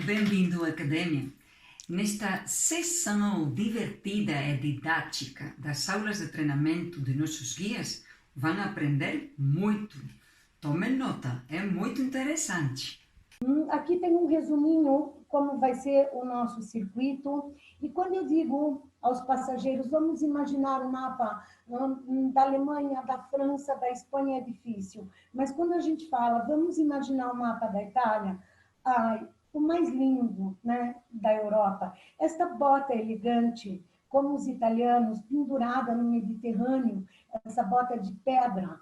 Bem-vindo à Academia. Nesta sessão divertida e didática das aulas de treinamento de nossos guias, vão aprender muito. Tomem nota, é muito interessante. Aqui tem um resuminho como vai ser o nosso circuito. E quando eu digo aos passageiros, vamos imaginar o mapa da Alemanha, da França, da Espanha, é difícil. Mas quando a gente fala, vamos imaginar o mapa da Itália, o mais lindo, né, da Europa. Esta bota elegante, como os italianos, pendurada no Mediterrâneo, essa bota de pedra.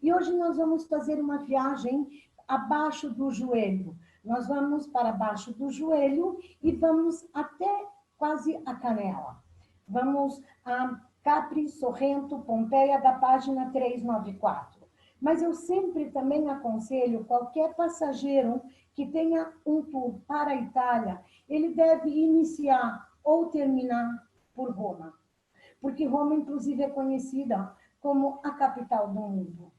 E hoje nós vamos fazer uma viagem abaixo do joelho. Nós vamos para baixo do joelho e vamos até quase a canela. Vamos a Capri, Sorrento, Pompeia, da página 394. Mas eu sempre também aconselho qualquer passageiro que tenha um tour para a Itália, ele deve iniciar ou terminar por Roma. Porque Roma, inclusive, é conhecida como a capital do mundo.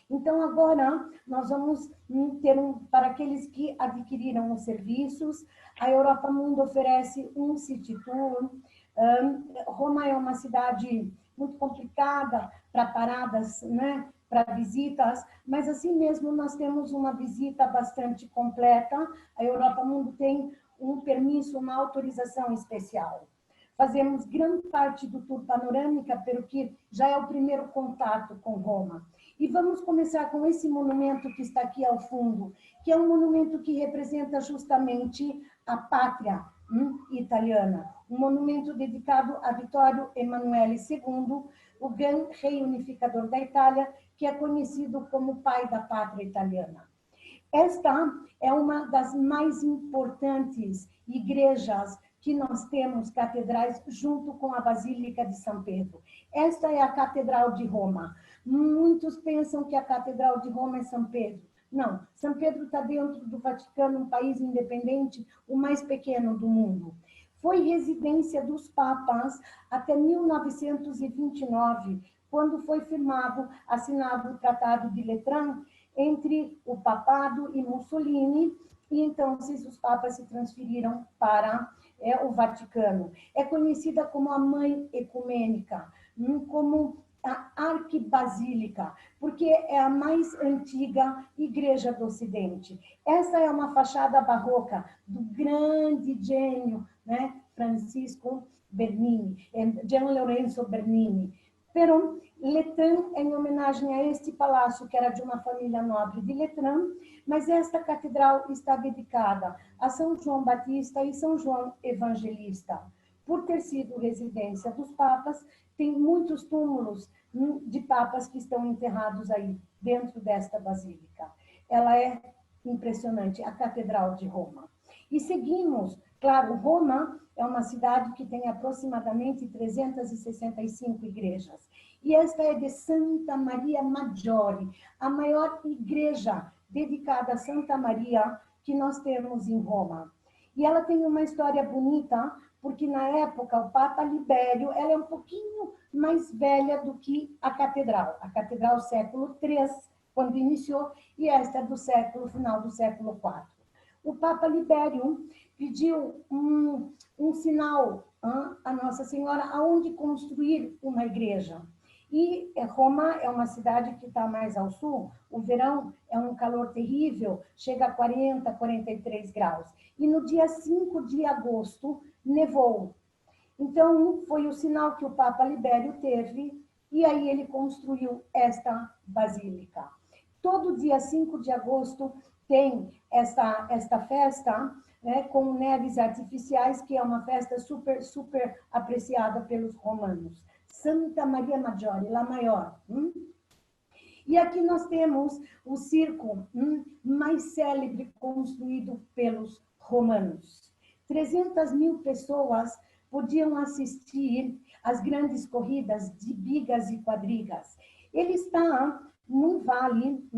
Então, agora, nós vamos ter para aqueles que adquiriram os serviços, a Europa Mundo oferece um city tour. Roma é uma cidade muito complicada para paradas, né? Para visitas, mas assim mesmo nós temos uma visita bastante completa. A Europa Mundo tem um permisso, uma autorização especial. Fazemos grande parte do tour panorâmica, pelo que já é o primeiro contato com Roma. E vamos começar com esse monumento que está aqui ao fundo, que é um monumento que representa justamente a pátria italiana. Um monumento dedicado a Vittorio Emanuele II, o grande rei unificador da Itália, que é conhecido como pai da pátria italiana. Esta é uma das mais importantes igrejas que nós temos, catedrais, junto com a Basílica de São Pedro. Esta é a Catedral de Roma. Muitos pensam que a Catedral de Roma é São Pedro. Não, São Pedro está dentro do Vaticano, um país independente, o mais pequeno do mundo. Foi residência dos papas até 1929, quando foi assinado o Tratado de Letrán entre o papado e Mussolini, e então os papas se transferiram para o Vaticano. É conhecida como a Mãe Ecumênica, como a Arquibasílica, porque é a mais antiga igreja do Ocidente. Essa é uma fachada barroca do grande gênio, né, Francisco Bernini, Gian Lorenzo Bernini. Pero Letrán é em homenagem a este palácio, que era de uma família nobre de Letrán, mas esta catedral está dedicada a São João Batista e São João Evangelista. Por ter sido residência dos papas, tem muitos túmulos de papas que estão enterrados aí, dentro desta basílica. Ela é impressionante, a Catedral de Roma. E seguimos, claro, Roma é uma cidade que tem aproximadamente 365 igrejas. E esta é de Santa Maria Maggiore, a maior igreja dedicada a Santa Maria que nós temos em Roma. E ela tem uma história bonita, porque na época o Papa Libério, ela é um pouquinho mais velha do que a catedral século III, quando iniciou, e esta é do final do século IV. O Papa Libério pediu um sinal a Nossa Senhora aonde construir uma igreja. E Roma é uma cidade que está mais ao sul, o verão é um calor terrível, chega a 40, 43 graus. E no dia 5 de agosto, nevou. Então, foi o sinal que o Papa Libério teve, e aí ele construiu esta basílica. Todo dia 5 de agosto tem esta festa, né, com neves artificiais, que é uma festa super, super apreciada pelos romanos. Santa Maria Maggiore, La Maior. E aqui nós temos o circo mais célebre construído pelos romanos. 300 mil pessoas podiam assistir às grandes corridas de bigas e quadrigas. Ele está num vale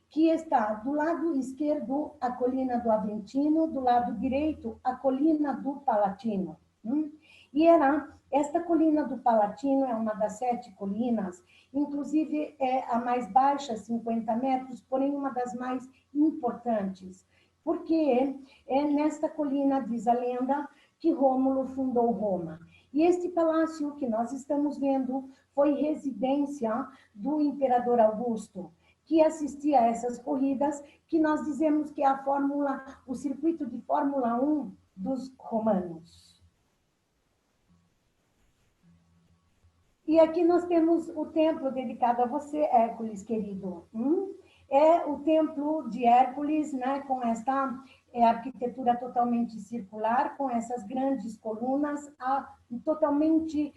que está do lado esquerdo a colina do Aventino, do lado direito a colina do Palatino. E esta colina do Palatino é uma das 7 colinas, inclusive é a mais baixa, 50 metros, porém uma das mais importantes. porque é nesta colina, diz a lenda, que Rômulo fundou Roma. E este palácio que nós estamos vendo foi residência do imperador Augusto, que assistia a essas corridas, que nós dizemos que é o circuito de Fórmula 1 dos romanos. E aqui nós temos o templo dedicado a você, Hércules, querido. É o templo de Hércules, né, com esta arquitetura totalmente circular, com essas grandes colunas, totalmente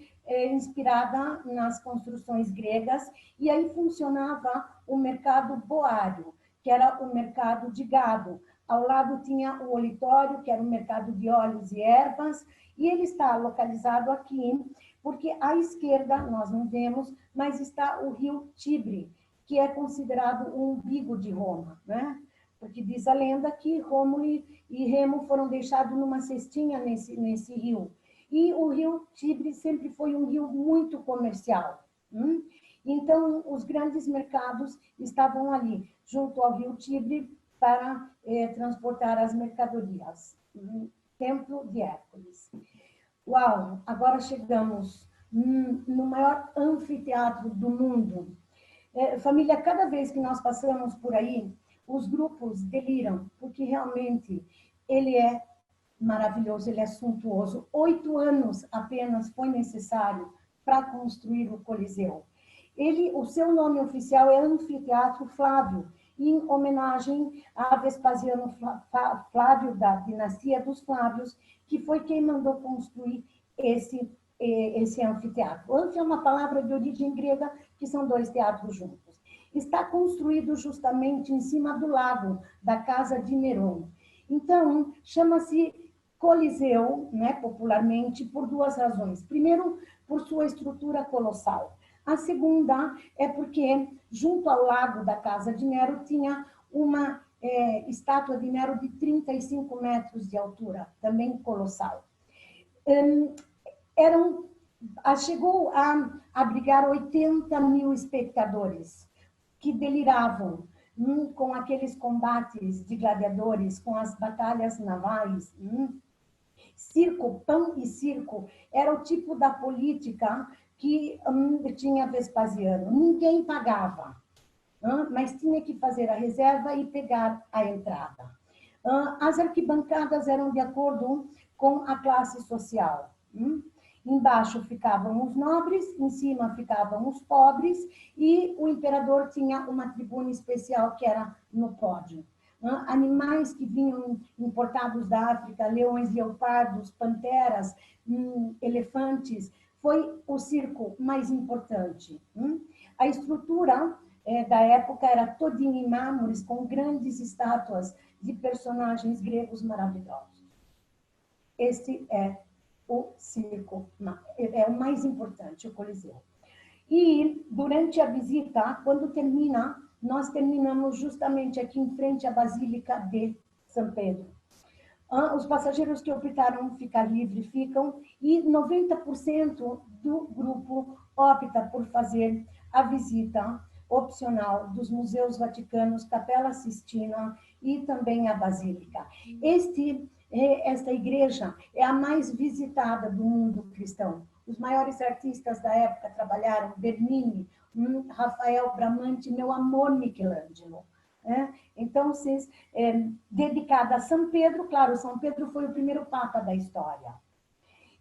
inspirada nas construções gregas. E aí funcionava o mercado boário, que era o mercado de gado. Ao lado tinha o olitório, que era o mercado de óleos e ervas, e ele está localizado aqui, porque à esquerda, nós não vemos, mas está o rio Tibre, que é considerado o umbigo de Roma, né? Porque diz a lenda que Rômulo e Remo foram deixados numa cestinha nesse rio. E o rio Tibre sempre foi um rio muito comercial. Então, os grandes mercados estavam ali, junto ao rio Tibre, para transportar as mercadorias. Templo de Hércules. Uau, agora chegamos no maior anfiteatro do mundo. Família, cada vez que nós passamos por aí, os grupos deliram, porque realmente ele é maravilhoso, ele é suntuoso. 8 anos apenas foi necessário para construir o Coliseu. O seu nome oficial é Anfiteatro Flávio, em homenagem a Vespasiano Flávio, da dinastia dos Flávios, que foi quem mandou construir esse anfiteatro. Anfo é uma palavra de origem grega, que são 2 teatros juntos. Está construído justamente em cima do lago da casa de Nerão. Então, chama-se Coliseu, né, popularmente, por 2 razões. Primeiro, por sua estrutura colossal. A segunda é porque, junto ao lago da casa de Nero, tinha uma estátua de Nero de 35 metros de altura, também colossal. Chegou a abrigar 80 mil espectadores que deliravam com aqueles combates de gladiadores, com as batalhas navais. Circo, pão e circo, era o tipo da política que tinha Vespasiano. Ninguém pagava, mas tinha que fazer a reserva e pegar a entrada. As arquibancadas eram de acordo com a classe social. Embaixo ficavam os nobres, em cima ficavam os pobres, e o imperador tinha uma tribuna especial que era no pódio. Animais que vinham importados da África, leões, leopardos, panteras, elefantes, foi o circo mais importante. A estrutura da época era todinha em mármores, com grandes estátuas de personagens gregos maravilhosos. Este é o circo, é o mais importante, o Coliseu. E durante a visita, quando termina, nós terminamos justamente aqui em frente à Basílica de São Pedro. Os passageiros que optaram ficar livre ficam, e 90% do grupo opta por fazer a visita opcional dos museus vaticanos, Capela Sistina e também a Basílica. Esta igreja é a mais visitada do mundo cristão. Os maiores artistas da época trabalharam: Bernini, Rafael, Bramante, meu amor, Michelangelo. Então, dedicada a São Pedro, claro, São Pedro foi o primeiro papa da história.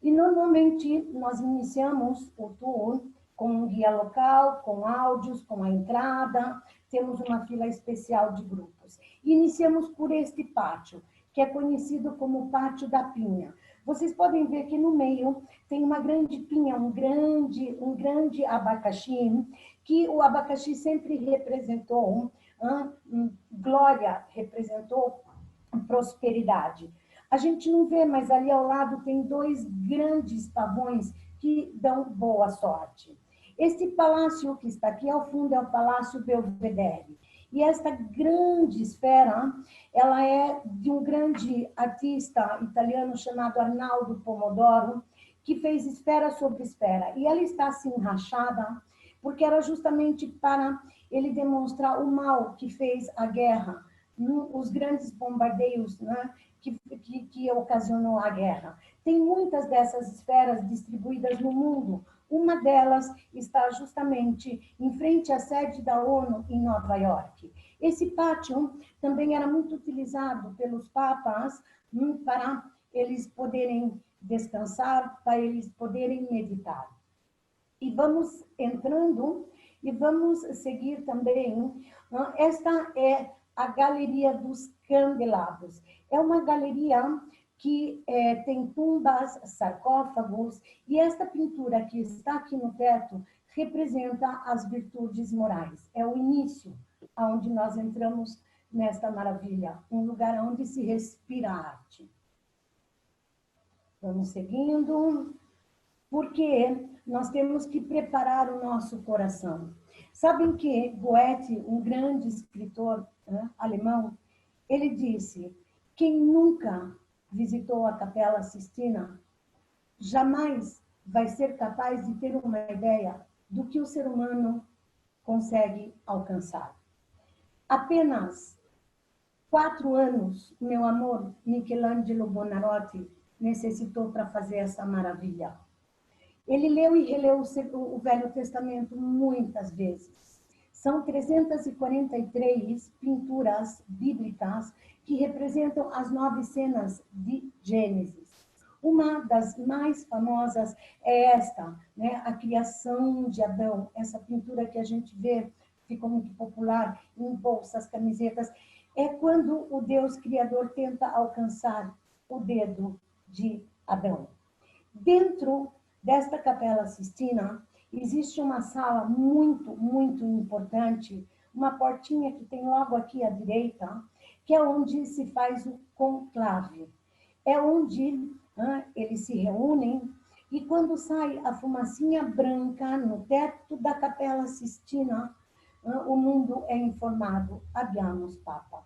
E normalmente nós iniciamos o tour com um guia local, com áudios, com a entrada, temos uma fila especial de grupos. Iniciamos por este pátio, que é conhecido como Pátio da Pinha. Vocês podem ver que no meio tem uma grande pinha, um grande abacaxi, que o abacaxi sempre representou glória, representou prosperidade. A gente não vê, mas ali ao lado tem 2 grandes pavões que dão boa sorte. Este palácio que está aqui ao fundo é o Palácio Belvedere. E esta grande esfera, ela é de um grande artista italiano chamado Arnaldo Pomodoro, que fez esfera sobre esfera. E ela está assim rachada, porque era justamente para ele demonstrar o mal que fez a guerra os grandes bombardeios, né, que ocasionou a guerra. Tem muitas dessas esferas distribuídas no mundo. Uma delas está justamente em frente à sede da ONU em Nova York. Esse pátio também era muito utilizado pelos papas para eles poderem descansar, para eles poderem meditar. E vamos entrando e vamos seguir também. Esta é a Galeria dos Candelabros. É uma galeria que tem tumbas, sarcófagos, e esta pintura que está aqui no teto representa as virtudes morais. É o início aonde nós entramos nesta maravilha, um lugar onde se respira arte. Vamos seguindo, porque nós temos que preparar o nosso coração. Sabem que Goethe, um grande escritor alemão, ele disse: quem nunca visitou a Capela Sistina jamais vai ser capaz de ter uma ideia do que o ser humano consegue alcançar. Apenas 4 anos, meu amor, Michelangelo Buonarroti necessitou para fazer essa maravilha. Ele leu e releu o Velho Testamento muitas vezes. São 343 pinturas bíblicas que representam as 9 cenas de Gênesis. Uma das mais famosas é esta, né? A criação de Adão, essa pintura que a gente vê, ficou muito popular em bolsas, camisetas, é quando o Deus Criador tenta alcançar o dedo de Adão. Dentro desta Capela Sistina existe uma sala muito, muito importante, uma portinha que tem logo aqui à direita, que é onde se faz o conclave. É onde eles se reúnem e quando sai a fumacinha branca no teto da Capela Sistina, o mundo é informado. Habemus Papa.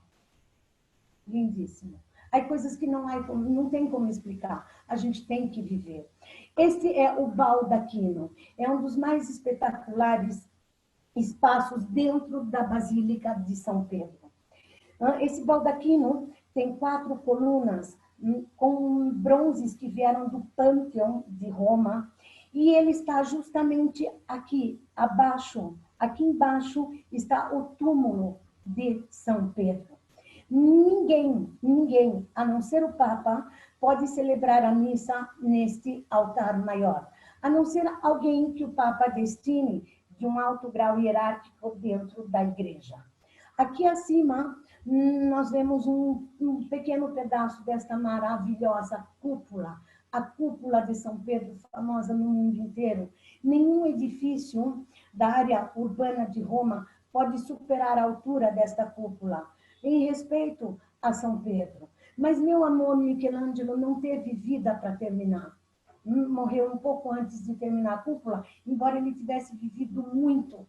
Lindíssimo. Há coisas que não tem como explicar. A gente tem que viver. Esse é o baldaquino. É um dos mais espetaculares espaços dentro da Basílica de São Pedro. Esse baldaquino tem 4 colunas com bronzes que vieram do Pânteon de Roma, e ele está justamente aqui abaixo. Aqui embaixo está o túmulo de São Pedro. Ninguém, a não ser o Papa, pode celebrar a missa neste altar maior, a não ser alguém que o Papa destine de um alto grau hierárquico dentro da igreja. Aqui acima, nós vemos um pequeno pedaço desta maravilhosa cúpula, a cúpula de São Pedro, famosa no mundo inteiro. Nenhum edifício da área urbana de Roma pode superar a altura desta cúpula, em respeito a São Pedro. Mas meu amor, Michelangelo não teve vida para terminar. Morreu um pouco antes de terminar a cúpula, embora ele tivesse vivido muito,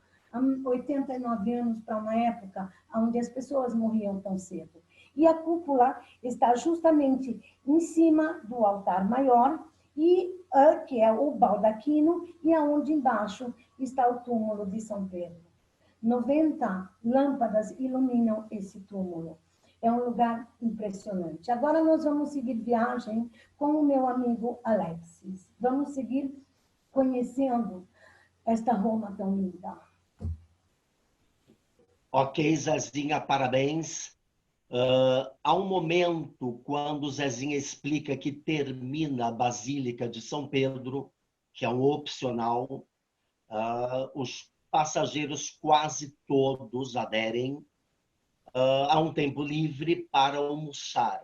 89 anos para uma época onde as pessoas morriam tão cedo. E a cúpula está justamente em cima do altar maior, que é o baldaquino, e aonde embaixo está o túmulo de São Pedro. 90 lâmpadas iluminam esse túmulo. É um lugar impressionante. Agora nós vamos seguir viagem com o meu amigo Alexis. Vamos seguir conhecendo esta Roma tão linda. Ok, Zezinha, parabéns. Há um momento quando o Zezinha explica que termina a Basílica de São Pedro, que é um opcional, os passageiros quase todos aderem a um tempo livre para almoçar.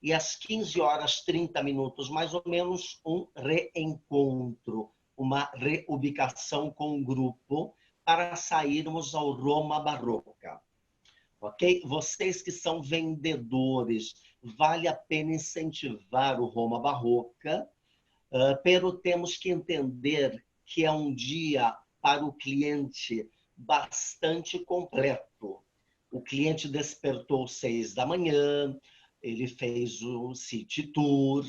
E às 15 horas 30 minutos, mais ou menos, um reencontro, uma reubicação com o grupo para sairmos ao Roma Barroca. Ok? Vocês que são vendedores, vale a pena incentivar o Roma Barroca, pero temos que entender que é um dia para o cliente bastante completo. O cliente despertou às 6 da manhã, ele fez o City Tour,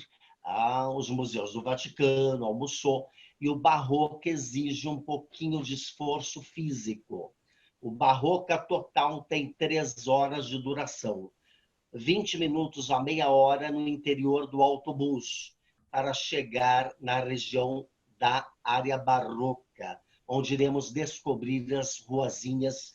os museus do Vaticano, almoçou, e o Barroco exige um pouquinho de esforço físico. O Barroca total tem 3 horas de duração. 20 minutos a meia hora no interior do autobus para chegar na região da área barroca, onde iremos descobrir as ruazinhas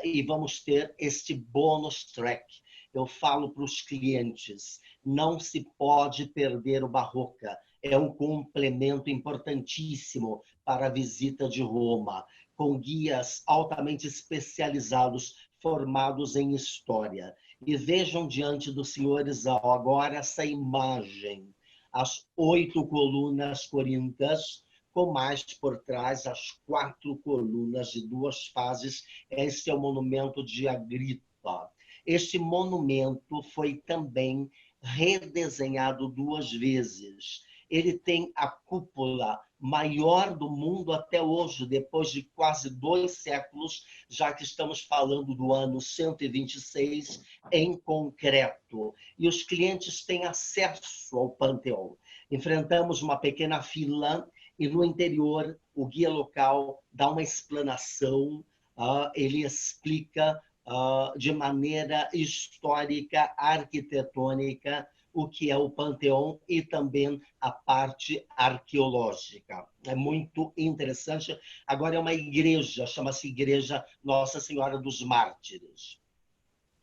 e vamos ter este bônus track. Eu falo para os clientes, não se pode perder o Barroca. É um complemento importantíssimo para a visita de Roma, com guias altamente especializados, formados em história. E vejam diante dos senhores agora essa imagem, as 8 colunas corintas, com mais por trás as 4 colunas de 2 fases. Este é o monumento de Agripa. Este monumento foi também redesenhado 2 vezes. Ele tem a cúpula maior do mundo até hoje, depois de quase 2 séculos, já que estamos falando do ano 126 em concreto. E os clientes têm acesso ao Panteão. Enfrentamos uma pequena fila e no interior o guia local dá uma explanação, ele explica de maneira histórica, arquitetônica, o que é o Panteão e também a parte arqueológica. É muito interessante. Agora é uma igreja, chama-se Igreja Nossa Senhora dos Mártires.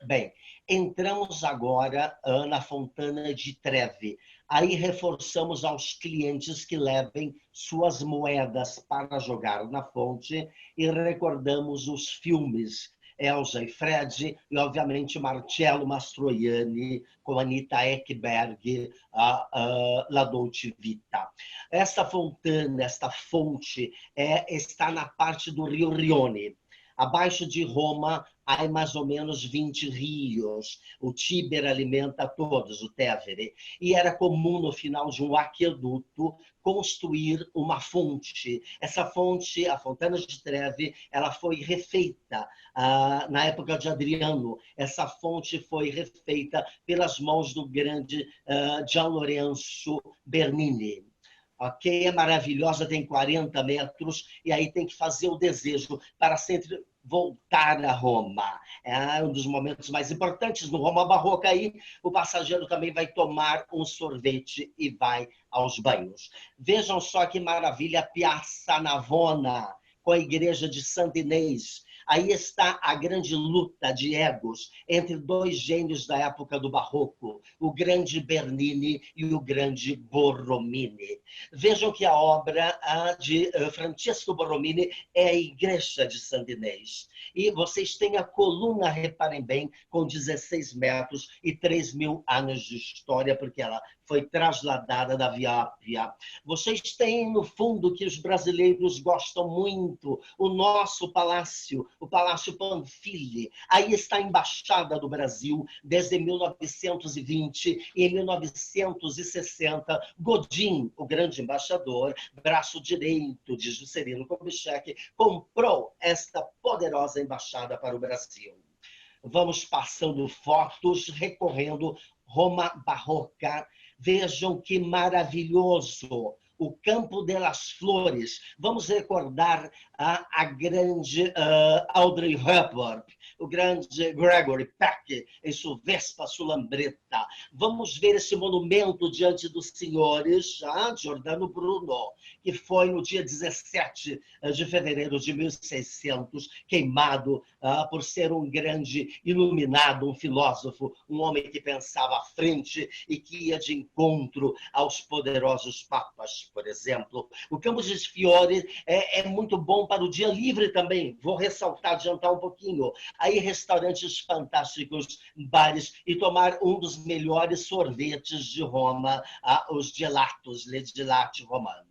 Bem, entramos agora na Fontana de Trevi. Aí reforçamos aos clientes que levem suas moedas para jogar na fonte e recordamos os filmes Elsa e Fred, e obviamente Marcello Mastroianni, com Anita Ekberg, La Dolce Vita. Esta fontana, esta fonte, está na parte do Rio Rione. Abaixo de Roma, há mais ou menos 20 rios. O Tíber alimenta todos, o Tevere. E era comum, no final de um aqueduto, construir uma fonte. Essa fonte, a Fontana de Trevi, ela foi refeita na época de Adriano. Essa fonte foi refeita pelas mãos do grande Gian Lorenzo Bernini. Ok, é maravilhosa, tem 40 metros, e aí tem que fazer o desejo para sempre voltar a Roma. É um dos momentos mais importantes no Roma Barroca. Aí o passageiro também vai tomar um sorvete e vai aos banhos. Vejam só que maravilha, Piazza Navona, com a igreja de Santa Inês. Aí está a grande luta de egos entre 2 gênios da época do Barroco, o grande Bernini e o grande Borromini. Vejam que a obra de Francesco Borromini é a Igreja de Santa Inês. E vocês têm a coluna, reparem bem, com 16 metros e 3.000 anos de história, porque ela foi trasladada da Via Ápia. Vocês têm, no fundo, que os brasileiros gostam muito, o nosso palácio, o Palácio Panfili. Aí está a Embaixada do Brasil, desde 1920, e em 1960, Godin, o grande embaixador, braço direito de Juscelino Kubitschek, comprou esta poderosa embaixada para o Brasil. Vamos passando fotos, recorrendo Roma Barroca. Vejam que maravilhoso! O Campo de las Flores. Vamos recordar a grande Audrey Hepburn, o grande Gregory Peck em sua Vespa Sulambreta. Vamos ver esse monumento diante dos senhores, Giordano Bruno, que foi no dia 17 de fevereiro de 1600, queimado por ser um grande iluminado, um filósofo, um homem que pensava à frente e que ia de encontro aos poderosos papas, por exemplo. O Campos de Fiore é muito bom para o dia livre também. Vou ressaltar, adiantar um pouquinho. Aí restaurantes fantásticos, bares e tomar um dos melhores sorvetes de Roma, os gelatos, le gelati romano.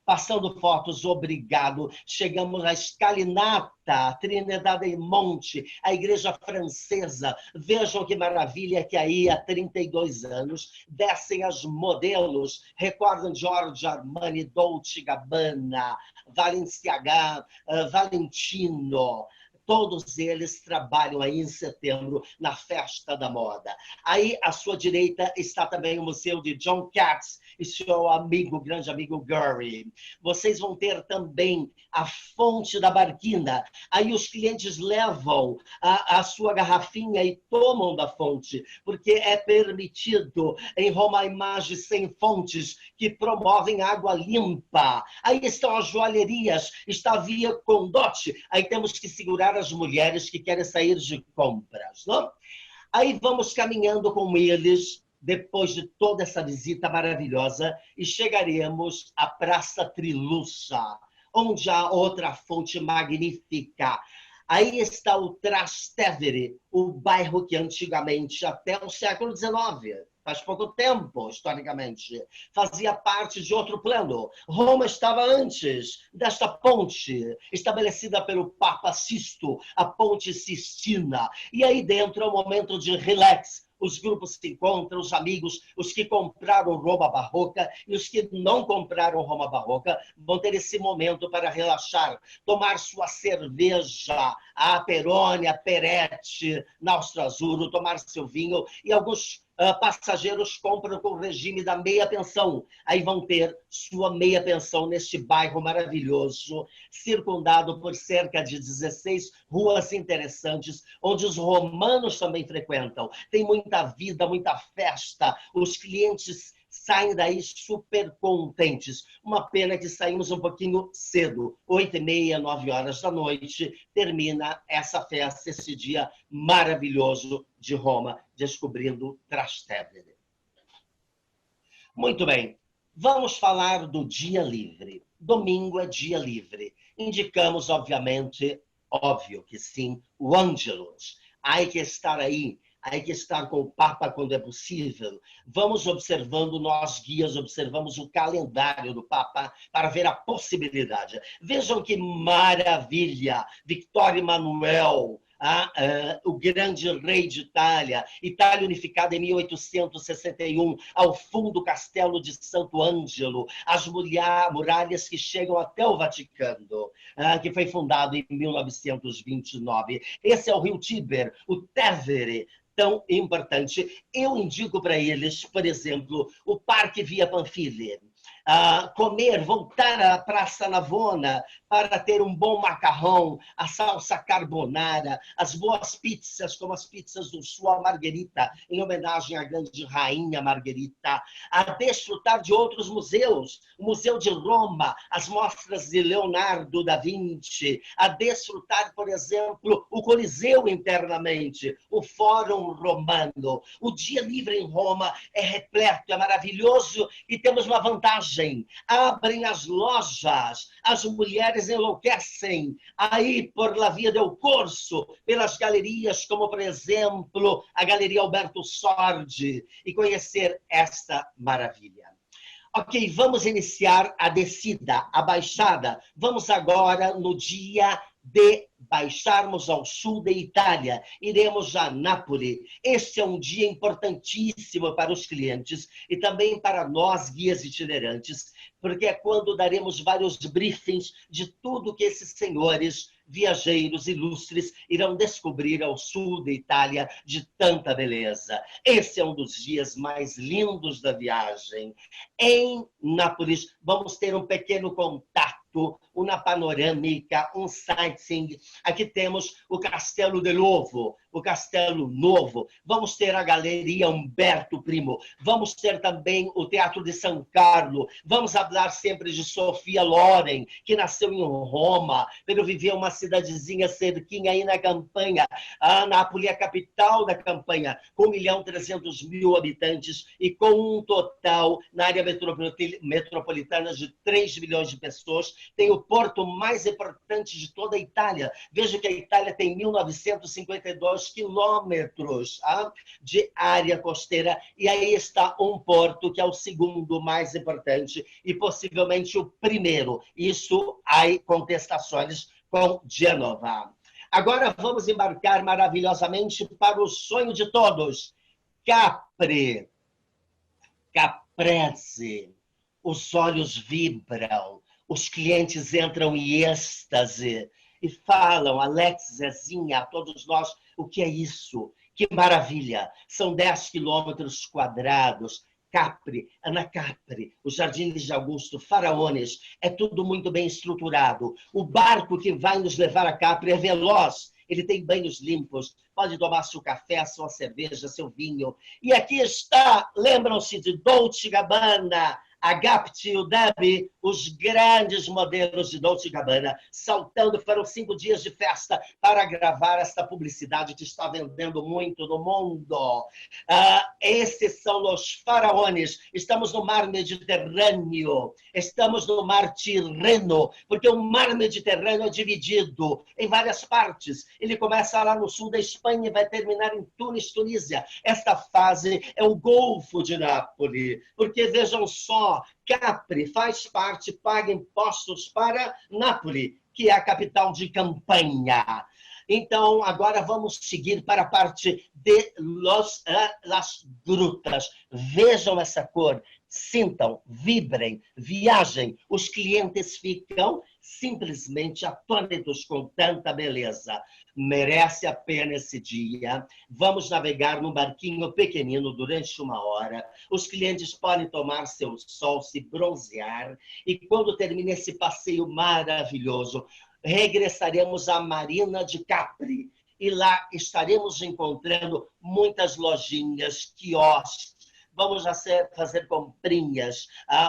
Passando fotos, obrigado. Chegamos à Escalinata, Trinidade Monte, a igreja francesa. Vejam que maravilha que aí há 32 anos descem as modelos. Recordam Giorgio Armani, Dolce Gabbana, Balenciaga, Valentino. todos eles trabalham aí em setembro na Festa da Moda. Aí, à sua direita, está também o Museu de John Katz e seu amigo, grande amigo Gurry. Vocês vão ter também a Fonte da Barquina. Aí os clientes levam a sua garrafinha e tomam da fonte, porque é permitido em Roma a imagem sem fontes que promovem água limpa. Aí estão as joalherias, está a Via Condotti. Aí temos que segurar as mulheres que querem sair de compras, não? Aí vamos caminhando com eles, depois de toda essa visita maravilhosa, e chegaremos à Praça Trilussa, onde há outra fonte magnífica. Aí está o Trastevere, o bairro que antigamente, até o século XIX, faz pouco tempo, historicamente, fazia parte de outro plano. Roma estava antes desta ponte, estabelecida pelo Papa Sisto, a Ponte Sistina. E aí dentro é um momento de relax. Os grupos se encontram, os amigos, os que compraram Roma Barroca e os que não compraram Roma Barroca vão ter esse momento para relaxar, tomar sua cerveja, a Aperone, a Peretti, Nostro Azzurro, tomar seu vinho, e alguns passageiros compram com o regime da meia pensão. Aí vão ter sua meia pensão neste bairro maravilhoso, circundado por cerca de 16 ruas interessantes, onde os romanos também frequentam. Tem muita vida, muita festa, os clientes saem daí super contentes. Uma pena que saímos um pouquinho cedo, 8h30, 9 horas da noite, termina essa festa, esse dia maravilhoso de Roma, descobrindo Trastevere. Muito bem, vamos falar do dia livre. Domingo é dia livre. Indicamos, obviamente, óbvio que sim, o Ângelus. Há que estar aí. Há que estar com o Papa quando é possível. Vamos observando, nós guias observamos o calendário do Papa para ver a possibilidade. Vejam que maravilha! Victor Emanuel, o grande rei de Itália, Itália unificada em 1861, ao fundo do castelo de Santo Ângelo, as muralhas que chegam até o Vaticano, que foi fundado em 1929. Esse é o rio Tíber, o Tevere, tão importante. Eu indico para eles, por exemplo, o Parque Via Panfili. Comer, voltar à Praça Navona para ter um bom macarrão, a salsa carbonara, as boas pizzas, como as pizzas do Sua Margherita, em homenagem à grande rainha Margherita, a desfrutar de outros museus, o Museu de Roma, as mostras de Leonardo da Vinci, a desfrutar, por exemplo, o Coliseu internamente, o Fórum Romano. O dia livre em Roma é repleto, é maravilhoso e temos uma vantagem. Abrem as lojas, as mulheres enlouquecem aí por La Via del Corso, pelas galerias, como por exemplo a Galeria Alberto Sordi, e conhecer esta maravilha. Ok, vamos iniciar a descida, a baixada. Vamos agora no dia de baixarmos ao sul da Itália. Iremos a Nápoles. Este é um dia importantíssimo para os clientes e também para nós, guias itinerantes, porque é quando daremos vários briefings de tudo que esses senhores viajeiros ilustres irão descobrir ao sul da Itália de tanta beleza. Esse é um dos dias mais lindos da viagem. Em Nápoles, vamos ter um pequeno contato, uma panorâmica, um sightseeing. Aqui temos o Castelo de Lovo, o Castelo Novo. Vamos ter a Galeria Umberto Primo. Vamos ter também o Teatro de São Carlo. Vamos falar sempre de Sofia Loren, que nasceu em Roma, pero viveu uma cidadezinha cerquinha aí na Campanha. A Nápoles é a capital da Campanha, com 1.300.000 habitantes e com um total na área metropolitana de 3 milhões de pessoas. Tem o porto mais importante de toda a Itália. Veja que a Itália tem 1.952 quilômetros de área costeira, e aí está um porto que é o segundo mais importante e possivelmente o primeiro. Isso há contestações com Gênova. Agora vamos embarcar maravilhosamente para o sonho de todos, Capri. Caprese. Os olhos vibram, os clientes entram em êxtase e falam, Alex, Zezinha, a todos nós, o que é isso? Que maravilha! São 10 quilômetros quadrados. Capri, Ana Capri, os Jardins de Augusto, Faraones, é tudo muito bem estruturado. O barco que vai nos levar a Capri é veloz, ele tem banhos limpos, pode tomar seu café, sua cerveja, seu vinho. E aqui está, lembram-se de Dolce Gabbana, Agapti e o Dabi, os grandes modelos de Dolce Gabbana, saltando. Foram 5 dias de festa para gravar esta publicidade que está vendendo muito no mundo. Esses são os faraones. Estamos no mar Mediterrâneo, estamos no mar Tirreno, porque o mar Mediterrâneo é dividido em várias partes. Ele começa lá no sul da Espanha e vai terminar em Tunis, Tunísia. Esta fase é o Golfo de Nápoles, porque vejam só, Capri faz parte, paga impostos para Nápoles, que é a capital de Campanha. Então, agora vamos seguir para a parte de las grutas. Vejam essa cor, sintam, vibrem, viajem. Os clientes ficam simplesmente atônitos com tanta beleza. Merece a pena esse dia. Vamos navegar num barquinho pequenino durante 1 hora. Os clientes podem tomar seu sol, se bronzear. E quando termina esse passeio maravilhoso, regressaremos à Marina de Capri. E lá estaremos encontrando muitas lojinhas, quiosques. Vamos fazer comprinhas,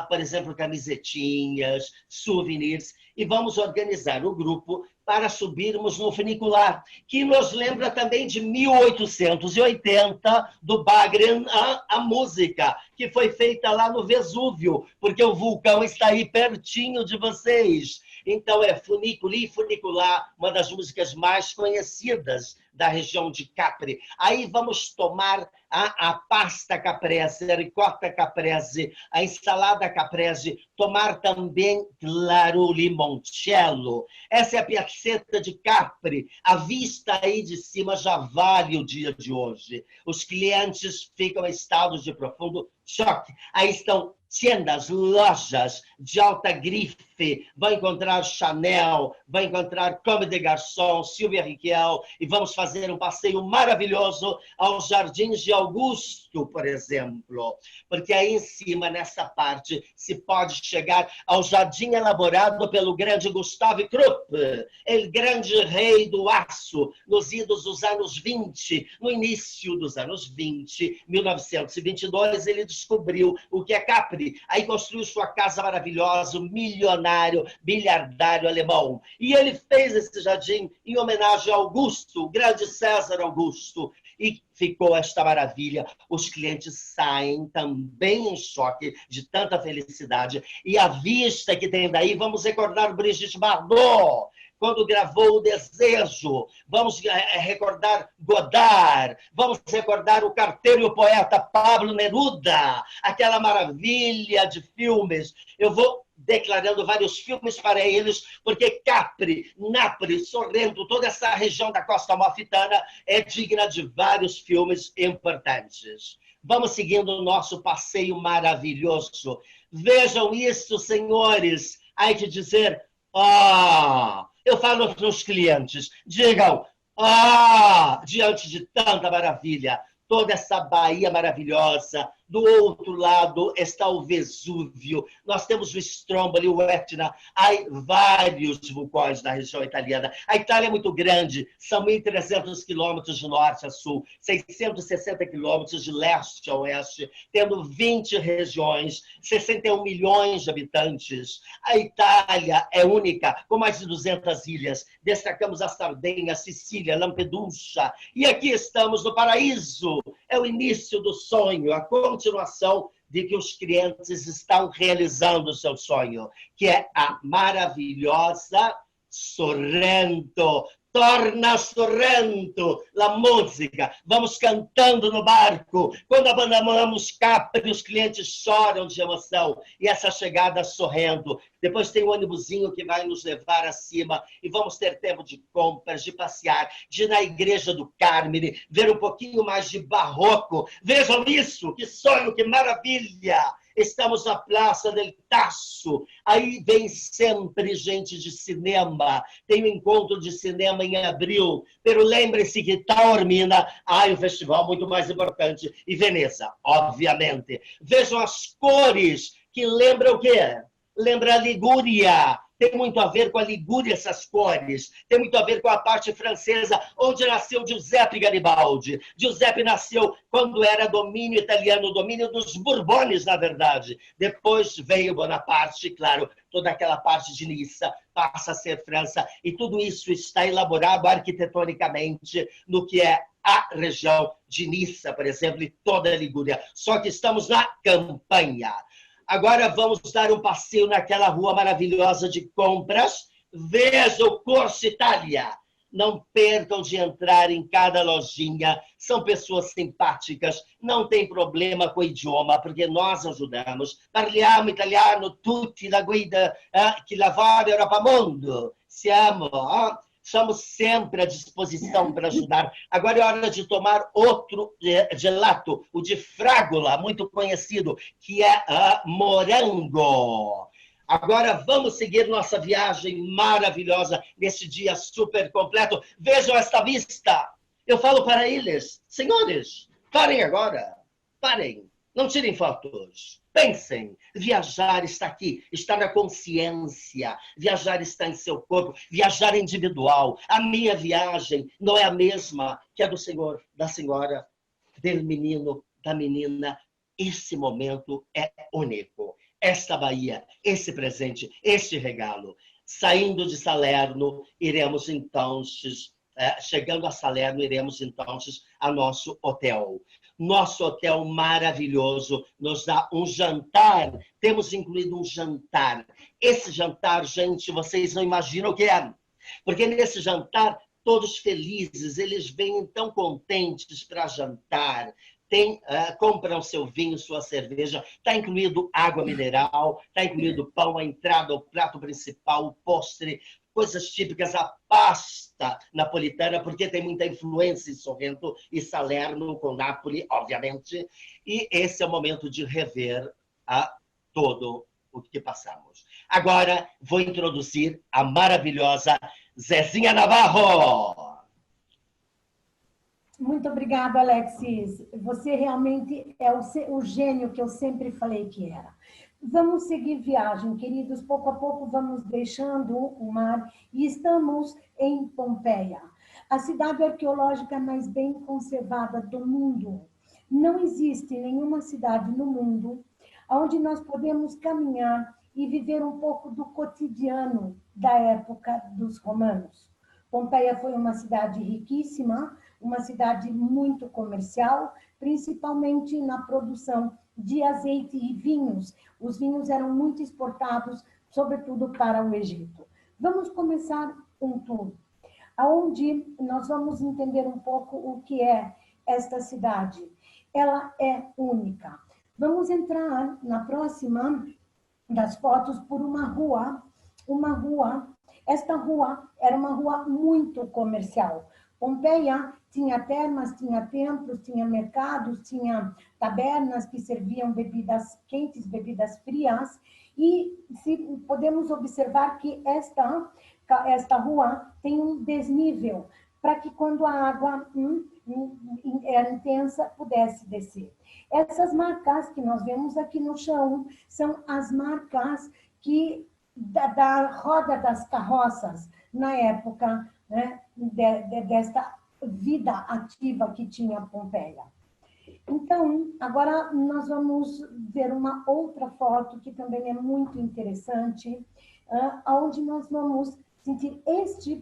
por exemplo, camisetinhas, souvenirs. E vamos organizar o grupo para subirmos no funicular, que nos lembra também de 1880, do Bagren, a música, que foi feita lá no Vesúvio, porque o vulcão está aí pertinho de vocês. Então é Funiculi e Funicular, uma das músicas mais conhecidas da região de Capri. Aí vamos tomar a pasta caprese, a ricota caprese, a ensalada caprese, tomar também, claro, limoncello. Essa é a piazzetta de Capri. A vista aí de cima já vale o dia de hoje. Os clientes ficam em estado de profundo choque. Aí estão tiendas, lojas de alta grife. Vai encontrar Chanel, vai encontrar Comme des Garçons, Sylvia Riquel, e vamos fazer um passeio maravilhoso aos Jardins de Augusto, por exemplo. Porque aí em cima, nessa parte, se pode chegar ao jardim elaborado pelo grande Gustave Krupp, o grande rei do aço, nos idos dos anos 20, no início dos anos 20, 1922, ele descobriu o que é Capri. Aí construiu sua casa maravilhosa, um milionário, bilhardário alemão. E ele fez esse jardim em homenagem a Augusto, o grande César Augusto. E ficou esta maravilha. Os clientes saem também em choque de tanta felicidade. E a vista que tem daí, vamos recordar Brigitte Bardot, quando gravou O Desejo. Vamos recordar Godard, vamos recordar o carteiro e o poeta Pablo Neruda, aquela maravilha de filmes. Eu vou declarando vários filmes para eles, porque Capri, Nápoles, Sorrento, toda essa região da costa amalfitana é digna de vários filmes importantes. Vamos seguindo o nosso passeio maravilhoso. Vejam isso, senhores. Há que dizer, eu falo para os clientes, digam, diante de tanta maravilha, toda essa Bahia maravilhosa. Do outro lado está o Vesúvio, nós temos o Stromboli, o Etna, há vários vulcões na região italiana. A Itália é muito grande, são 1.300 quilômetros de norte a sul, 660 quilômetros de leste a oeste, tendo 20 regiões, 61 milhões de habitantes. A Itália é única, com mais de 200 ilhas. Destacamos a Sardenha, a Sicília, Lampedusa. E aqui estamos no paraíso. É o início do sonho, a continuação de que os clientes estão realizando o seu sonho, que é a maravilhosa Sorrento. Torna Sorrento, la música. Vamos cantando no barco. Quando abandonamos Capri, os clientes choram de emoção. E essa chegada a Sorrento. Depois tem o ônibusinho que vai nos levar acima. E vamos ter tempo de compras, de passear, de ir na Igreja do Carmine, ver um pouquinho mais de barroco. Vejam isso, que sonho, que maravilha! estamos na Praça del Tasso, aí vem sempre gente de cinema, tem um encontro de cinema em abril, pero lembre-se que Taormina, o festival muito mais importante, e Veneza, obviamente. Vejam as cores, que lembram o quê? Lembra a Ligúria. Tem muito a ver com a Ligúria essas cores. Tem muito a ver com a parte francesa, onde nasceu Giuseppe Garibaldi. Giuseppe nasceu quando era domínio italiano, domínio dos Bourbones, na verdade. Depois veio Bonaparte, claro, toda aquela parte de Niça passa a ser França. E tudo isso está elaborado arquitetonicamente no que é a região de Niça, por exemplo, e toda a Ligúria. Só que estamos na campanha. Agora vamos dar um passeio naquela rua maravilhosa de compras. Veja o Corso Itália. Não percam de entrar em cada lojinha. São pessoas simpáticas. Não tem problema com o idioma, porque nós ajudamos. Parliamo italiano tutti la guida que lavare Europa Mundo. Siamo... Estamos sempre à disposição para ajudar. Agora é hora de tomar outro gelato, o de Frágola, muito conhecido, que é morango. Agora vamos seguir nossa viagem maravilhosa nesse dia super completo. Vejam esta vista. Eu falo para eles, senhores, parem agora. Parem, não tirem fotos. Pensem, viajar está aqui, está na consciência, viajar está em seu corpo, viajar é individual. A minha viagem não é a mesma que a do senhor, da senhora, do menino, da menina. Esse momento é único. Esta Bahia, esse presente, este regalo. Saindo de Salerno, iremos então, chegando a Salerno, iremos então a nosso hotel. Nosso hotel maravilhoso nos dá um jantar. Temos incluído um jantar. Esse jantar, gente, vocês não imaginam o que é. Porque nesse jantar, todos felizes, eles vêm tão contentes para jantar. Compram seu vinho, sua cerveja. Está incluído água mineral, está incluído pão, a entrada, o prato principal, o postre, coisas típicas, a pasta napolitana, porque tem muita influência em Sorrento e Salerno, com Nápoles, obviamente. E esse é o momento de rever todo o que passamos. Agora, vou introduzir a maravilhosa Zezinha Navarro. Muito obrigada, Alexis. Você realmente é o gênio que eu sempre falei que era. Vamos seguir viagem, queridos. Pouco a pouco vamos deixando o mar e estamos em Pompeia, a cidade arqueológica mais bem conservada do mundo. Não existe nenhuma cidade no mundo onde nós podemos caminhar e viver um pouco do cotidiano da época dos romanos. Pompeia foi uma cidade riquíssima, uma cidade muito comercial, principalmente na produção de azeite e vinhos. Os vinhos eram muito exportados, sobretudo para o Egito. Vamos começar um tour, onde nós vamos entender um pouco o que é esta cidade. Ela é única. Vamos entrar na próxima das fotos por uma rua. Esta rua era uma rua muito comercial. Pompeia tinha termas, tinha templos, tinha mercados, tinha tabernas que serviam bebidas quentes, bebidas frias, e podemos observar que esta rua tem um desnível, para que quando a água era intensa, pudesse descer. Essas marcas que nós vemos aqui no chão são as marcas da roda das carroças, na época, né, desta vida ativa que tinha Pompeia. Então, agora nós vamos ver uma outra foto que também é muito interessante, onde nós vamos sentir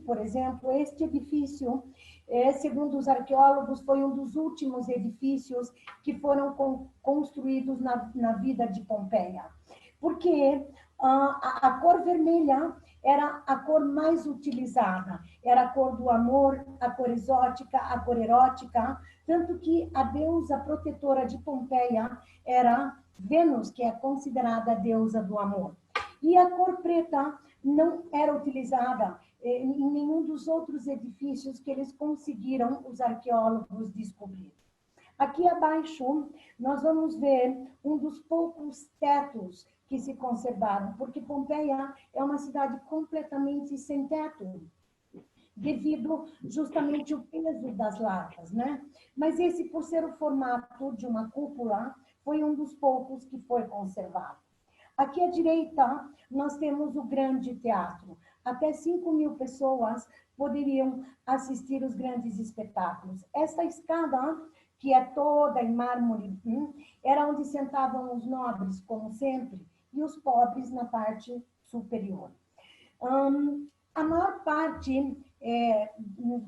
por exemplo, este edifício, segundo os arqueólogos, foi um dos últimos edifícios que foram construídos na vida de Pompeia. Porque a cor vermelha era a cor mais utilizada, era a cor do amor, a cor exótica, a cor erótica, tanto que a deusa protetora de Pompeia era Vênus, que é considerada a deusa do amor. E a cor preta não era utilizada em nenhum dos outros edifícios que eles conseguiram, os arqueólogos, descobrir. Aqui abaixo, nós vamos ver um dos poucos tetos que se conservaram, porque Pompeia é uma cidade completamente sem teto, devido justamente ao peso das lavas, né? Mas esse, por ser o formato de uma cúpula, foi um dos poucos que foi conservado. Aqui à direita, nós temos o grande teatro. Até 5.000 pessoas poderiam assistir os grandes espetáculos. Essa escada, que é toda em mármore, era onde sentavam os nobres, como sempre, e os pobres na parte superior. A maior parte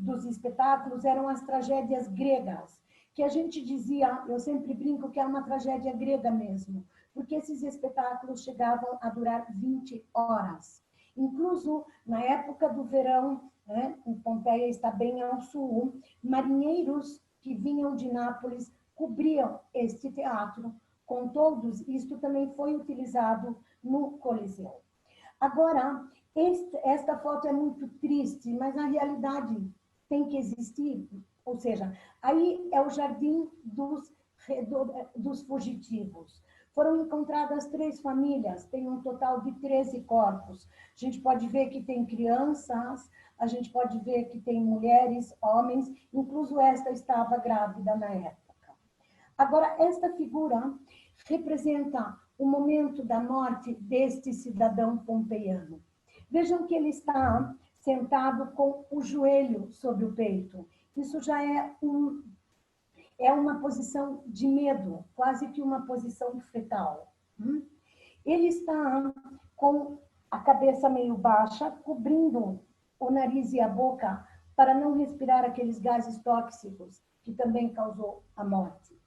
dos espetáculos eram as tragédias gregas, que a gente dizia, eu sempre brinco que é uma tragédia grega mesmo, porque esses espetáculos chegavam a durar 20 horas. Incluso na época do verão, né, em Pompeia está bem ao sul, marinheiros que vinham de Nápoles cobriam este teatro com todos. Isto também foi utilizado no Coliseu. Agora, esta foto é muito triste, mas na realidade tem que existir. Ou seja, aí é o jardim dos fugitivos. Foram encontradas 3 famílias, tem um total de 13 corpos. A gente pode ver que tem crianças, a gente pode ver que tem mulheres, homens, incluso esta estava grávida na época. Agora, esta figura representa o momento da morte deste cidadão pompeiano. Vejam que ele está sentado com o joelho sobre o peito. Isso já é uma posição de medo, quase que uma posição fetal. Ele está com a cabeça meio baixa, cobrindo o nariz e a boca para não respirar aqueles gases tóxicos que também causou a morte.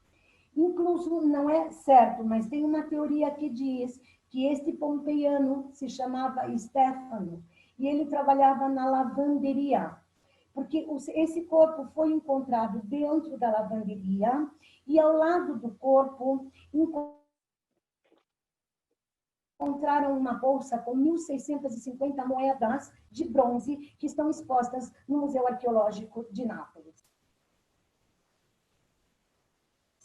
Incluso, não é certo, mas tem uma teoria que diz que este pompeiano se chamava Stefano e ele trabalhava na lavanderia, porque esse corpo foi encontrado dentro da lavanderia e ao lado do corpo encontraram uma bolsa com 1.650 moedas de bronze que estão expostas no Museu Arqueológico de Nápoles.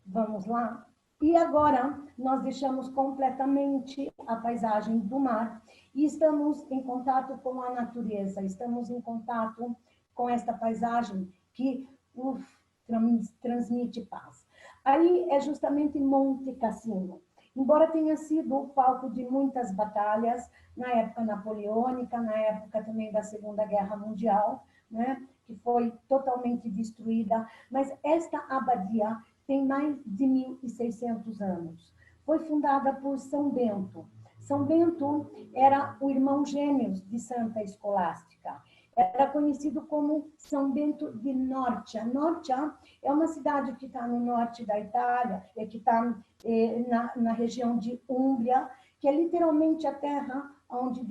Vamos lá? E agora nós deixamos completamente a paisagem do mar e estamos em contato com a natureza, estamos em contato com esta paisagem que transmite paz. Aí é justamente Monte Cassino. Embora tenha sido o palco de muitas batalhas, na época napoleônica, na época também da Segunda Guerra Mundial, né, que foi totalmente destruída, mas esta abadia tem mais de 1.600 anos. Foi fundada por São Bento. São Bento era o irmão gêmeo de Santa Escolástica. Era conhecido como São Bento de Norcia. Norcia é uma cidade que está no norte da Itália, que está na região de Úmbria, que é literalmente a terra onde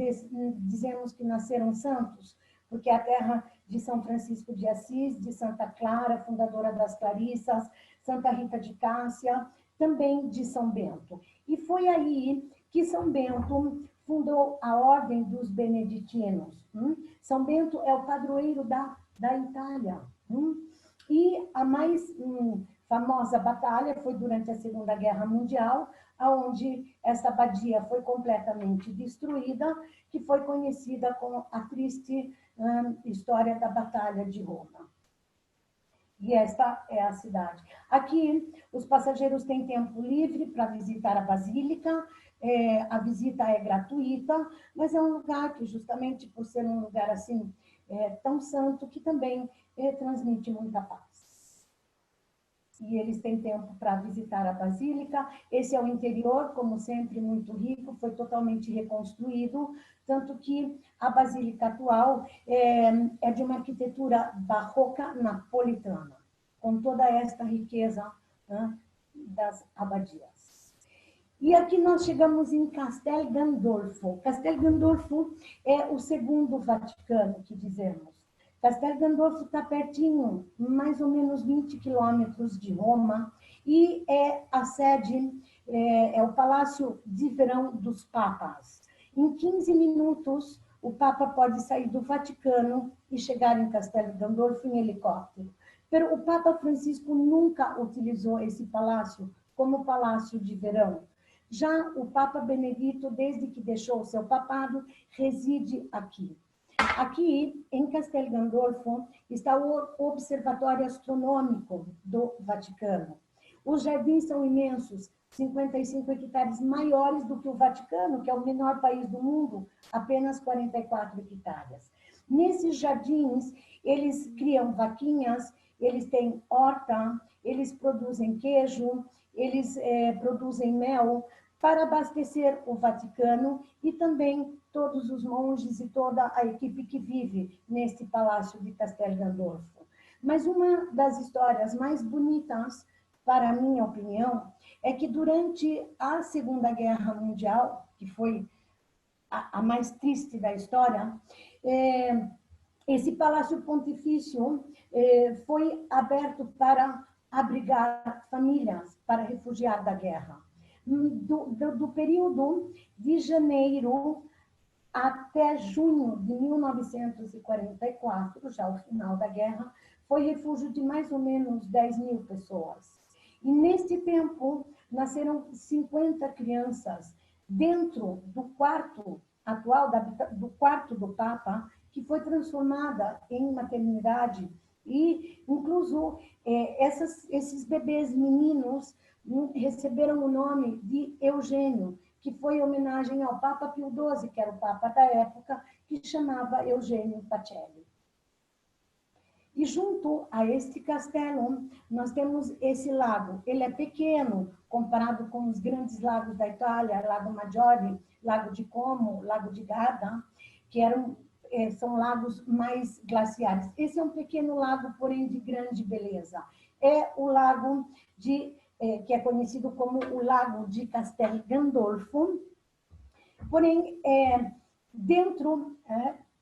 dizemos que nasceram santos, porque é a terra de São Francisco de Assis, de Santa Clara, fundadora das Clarissas, Santa Rita de Cássia, também de São Bento. E foi aí que São Bento fundou a Ordem dos Beneditinos. São Bento é o padroeiro da Itália. E a mais famosa batalha foi durante a Segunda Guerra Mundial, onde essa abadia foi completamente destruída, que foi conhecida como a triste história da Batalha de Roma. E esta é a cidade. Aqui, os passageiros têm tempo livre para visitar a Basílica, a visita é gratuita, mas é um lugar que, justamente por ser um lugar assim, tão santo, que também transmite muita paz. E eles têm tempo para visitar a Basílica. Esse é o interior, como sempre, muito rico, foi totalmente reconstruído, tanto que a Basílica atual é de uma arquitetura barroca napolitana, com toda esta riqueza, né, das abadias. E aqui nós chegamos em Castel Gandolfo. Castel Gandolfo é o segundo Vaticano, que dizemos. Castel Gandolfo está pertinho, mais ou menos 20 quilômetros de Roma, e é a sede, é o Palácio de Verão dos Papas. Em 15 minutos, o Papa pode sair do Vaticano e chegar em Castel Gandolfo em helicóptero. Pero o Papa Francisco nunca utilizou esse palácio como palácio de verão. Já o Papa Benedito, desde que deixou o seu papado, reside aqui. Aqui, em Castel Gandolfo, está o Observatório Astronômico do Vaticano. Os jardins são imensos, 55 hectares, maiores do que o Vaticano, que é o menor país do mundo, apenas 44 hectares. Nesses jardins, eles criam vaquinhas, eles têm horta, eles produzem queijo, eles produzem mel para abastecer o Vaticano e também todos os monges e toda a equipe que vive neste palácio de Castel Gandolfo. Mas uma das histórias mais bonitas, para a minha opinião, é que durante a Segunda Guerra Mundial, que foi a mais triste da história, esse Palácio Pontifício foi aberto para abrigar famílias, para refugiar da guerra. Do período de janeiro até junho de 1944, já o final da guerra, foi refúgio de mais ou menos 10 mil pessoas. E neste tempo, nasceram 50 crianças dentro do quarto atual, do quarto do Papa, que foi transformada em maternidade. E, incluso, esses bebês meninos receberam o nome de Eugênio, que foi em homenagem ao Papa Pio XII, que era o Papa da época, que chamava Eugênio Pacelli. E junto a este castelo, nós temos esse lago. Ele é pequeno, comparado com os grandes lagos da Itália, Lago Maggiore, Lago de Como, Lago de Garda, que são lagos mais glaciares. Esse é um pequeno lago, porém de grande beleza. É o lago que é conhecido como o Lago de Castel Gandolfo. Porém, dentro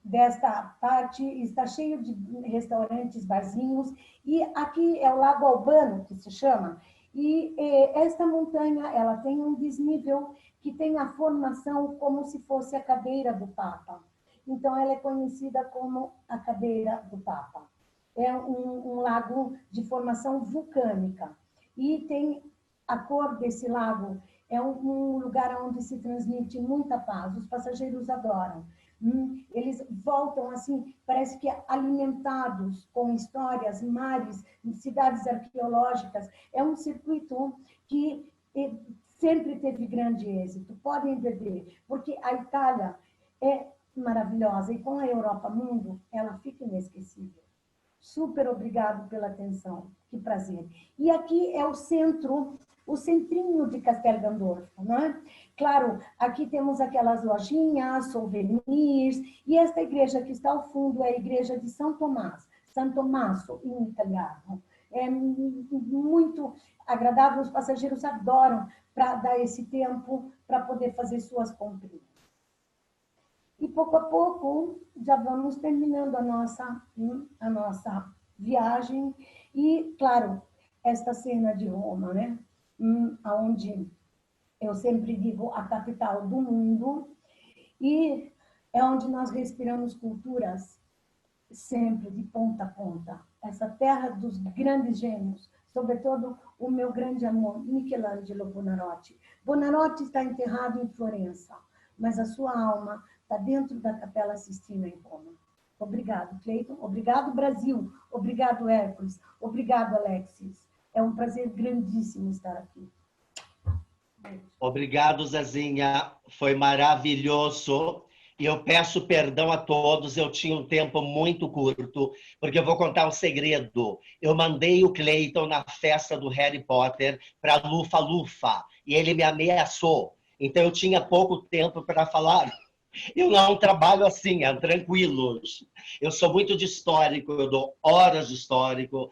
desta parte está cheio de restaurantes, barzinhos, e aqui é o Lago Albano, que se chama, e esta montanha ela tem um desnível que tem a formação como se fosse a cadeira do Papa. Então, ela é conhecida como a cadeira do Papa. É um lago de formação vulcânica. E tem a cor desse lago, é um lugar onde se transmite muita paz. Os passageiros adoram. Eles voltam assim, parece que alimentados com histórias, mares, cidades arqueológicas. É um circuito que sempre teve grande êxito. Podem beber, porque a Itália é maravilhosa e com a Europa Mundo, ela fica inesquecível. Super obrigado pela atenção. Que prazer. E aqui é o centro, o centrinho de Castel Gandolfo, não é? Claro, aqui temos aquelas lojinhas, souvenirs, e esta igreja que está ao fundo é a igreja de São Tomás, San Tommaso em italiano. É muito agradável, os passageiros adoram para dar esse tempo para poder fazer suas comprinhas. E pouco a pouco já vamos terminando a nossa viagem. E, claro, esta cena de Roma, né? Onde eu sempre digo a capital do mundo, e é onde nós respiramos culturas sempre de ponta a ponta. Essa terra dos grandes gênios, sobretudo o meu grande amor, Michelangelo Buonarroti. Buonarroti está enterrado em Florença, mas a sua alma está dentro da Capela Sistina em Roma. Obrigado, Cleiton. Obrigado, Brasil. Obrigado, Hércules. Obrigado, Alexis. É um prazer grandíssimo estar aqui. Obrigado, Zezinha. Foi maravilhoso. E eu peço perdão a todos, eu tinha um tempo muito curto, porque eu vou contar um segredo. Eu mandei o Cleiton na festa do Harry Potter para Lufa-Lufa, e ele me ameaçou. Então eu tinha pouco tempo para falar. Eu não trabalho assim, tranquilos. Eu sou muito de histórico, eu dou horas de histórico,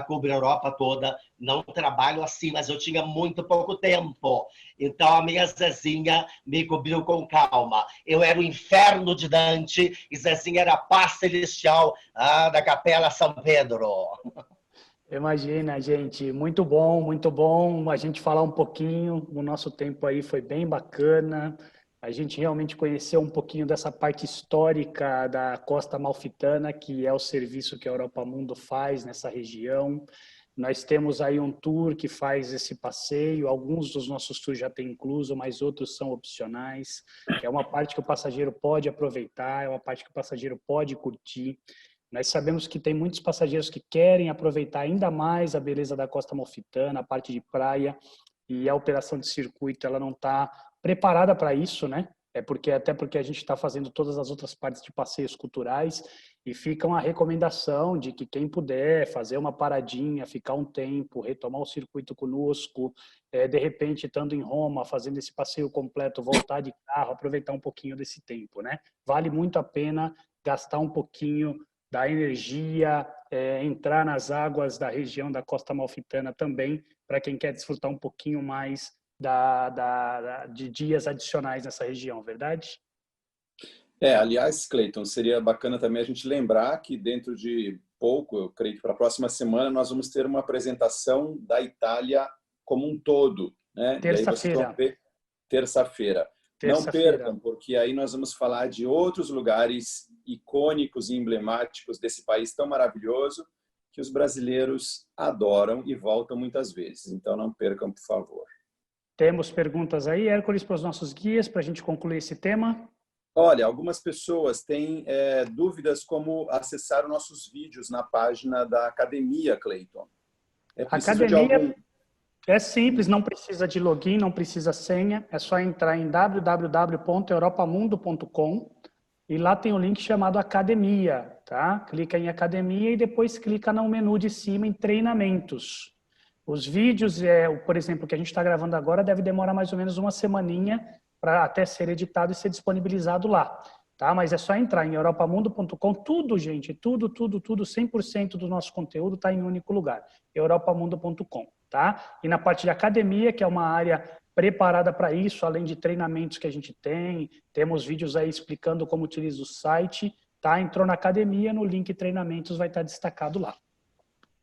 cubro a Europa toda, não trabalho assim, mas eu tinha muito pouco tempo. Então a minha Zezinha me cobriu com calma. Eu era o inferno de Dante e Zezinha era a paz celestial da Capela São Pedro. Imagina, gente, muito bom a gente falar um pouquinho. O nosso tempo aí foi bem bacana. a gente realmente conheceu um pouquinho dessa parte histórica da Costa Amalfitana, que é o serviço que a Europa Mundo faz nessa região. Nós temos aí um tour que faz esse passeio, alguns dos nossos tours já têm incluso, mas outros são opcionais. É uma parte que o passageiro pode aproveitar, é uma parte que o passageiro pode curtir. Nós sabemos que tem muitos passageiros que querem aproveitar ainda mais a beleza da Costa Amalfitana, a parte de praia, e a operação de circuito ela não está preparada para isso, né? Até porque a gente está fazendo todas as outras partes de passeios culturais e fica uma recomendação de que quem puder fazer uma paradinha, ficar um tempo, retomar o circuito conosco, de repente estando em Roma, fazendo esse passeio completo, voltar de carro, aproveitar um pouquinho desse tempo, né? Vale muito a pena gastar um pouquinho da energia, entrar nas águas da região da Costa Amalfitana também, para quem quer desfrutar um pouquinho mais de dias adicionais nessa região, verdade? Aliás, Cleiton, seria bacana também a gente lembrar que dentro de pouco, eu creio que para a próxima semana, nós vamos ter uma apresentação da Itália como um todo, né? E aí vocês vão ver terça-feira. Não percam, porque aí nós vamos falar de outros lugares icônicos e emblemáticos desse país tão maravilhoso que os brasileiros adoram e voltam muitas vezes. Então não percam, por favor. Temos perguntas aí, Hércules, para os nossos guias, para a gente concluir esse tema? Olha, algumas pessoas têm dúvidas como acessar os nossos vídeos na página da academia, Cleiton. Academia é simples, não precisa de login, não precisa senha, é só entrar em www.europamundo.com e lá tem um link chamado Academia, tá? Clica em Academia e depois clica no menu de cima em Treinamentos. Os vídeos, por exemplo, que a gente está gravando agora, deve demorar mais ou menos uma semaninha para até ser editado e ser disponibilizado lá. Tá? Mas é só entrar em europamundo.com, tudo, gente, tudo, 100% do nosso conteúdo está em um único lugar, europamundo.com. Tá? E na parte de academia, que é uma área preparada para isso, além de treinamentos que a gente tem, temos vídeos aí explicando como utiliza o site, tá? Entrou na academia, no link treinamentos vai estar destacado lá.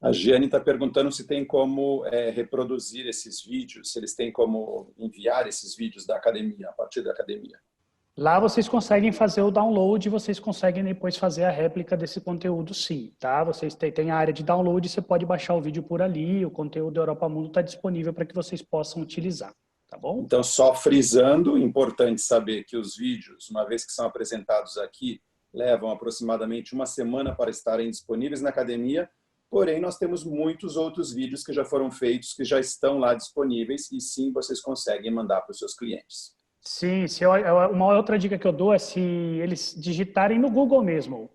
A Giane está perguntando se tem como reproduzir esses vídeos, se eles têm como enviar esses vídeos da academia, a partir da academia. Lá vocês conseguem fazer o download, vocês conseguem depois fazer a réplica desse conteúdo, sim, tá? Vocês têm a área de download, você pode baixar o vídeo por ali, o conteúdo do Europa Mundo está disponível para que vocês possam utilizar, tá bom? Então, só frisando, importante saber que os vídeos, uma vez que são apresentados aqui, levam aproximadamente uma semana para estarem disponíveis na academia. Porém, nós temos muitos outros vídeos que já foram feitos, que já estão lá disponíveis e sim, vocês conseguem mandar para os seus clientes. Sim, uma outra dica que eu dou é se eles digitarem no Google mesmo,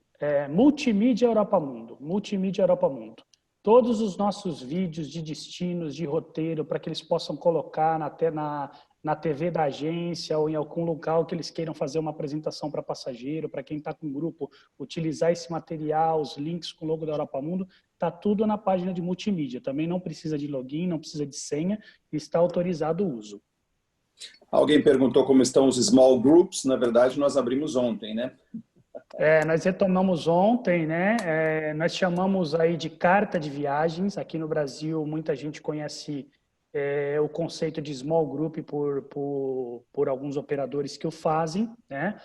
Multimídia Europa Mundo, Multimídia Europa Mundo. Todos os nossos vídeos de destinos, de roteiro, para que eles possam colocar na TV da agência ou em algum local que eles queiram fazer uma apresentação para passageiro, para quem está com um grupo, utilizar esse material, os links com o logo da Europa Mundo, está tudo na página de multimídia. Também não precisa de login, não precisa de senha, está autorizado o uso. Alguém perguntou como estão os small groups. Na verdade, nós abrimos ontem, né? Nós retomamos ontem, né? Nós chamamos aí de carta de viagens. Aqui no Brasil, muita gente conhece o conceito de small group por alguns operadores que o fazem, né?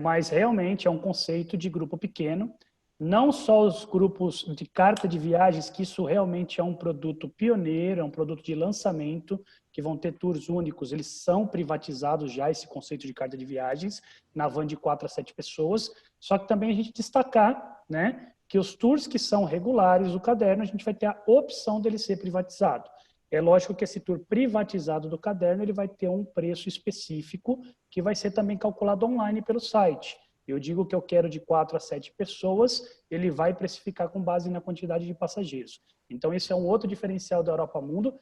Mas realmente é um conceito de grupo pequeno. Não só os grupos de carta de viagens, que isso realmente é um produto pioneiro, é um produto de lançamento, que vão ter tours únicos, eles são privatizados já, esse conceito de carta de viagens, na van de 4 a 7 pessoas, só que também a gente destacar, né, que os tours que são regulares do caderno, a gente vai ter a opção dele ser privatizado. É lógico que esse tour privatizado do caderno, ele vai ter um preço específico, que vai ser também calculado online pelo site. Eu digo que eu quero de 4 a 7 pessoas, ele vai precificar com base na quantidade de passageiros. Então, esse é um outro diferencial da Europa Mundo.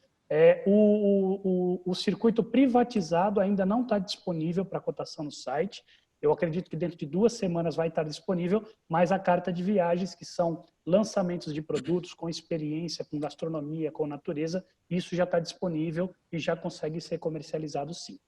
O circuito privatizado ainda não está disponível para cotação no site. Eu acredito que dentro de 2 semanas vai estar disponível, mas a carta de viagens, que são lançamentos de produtos com experiência, com gastronomia, com natureza, isso já está disponível e já consegue ser comercializado sim.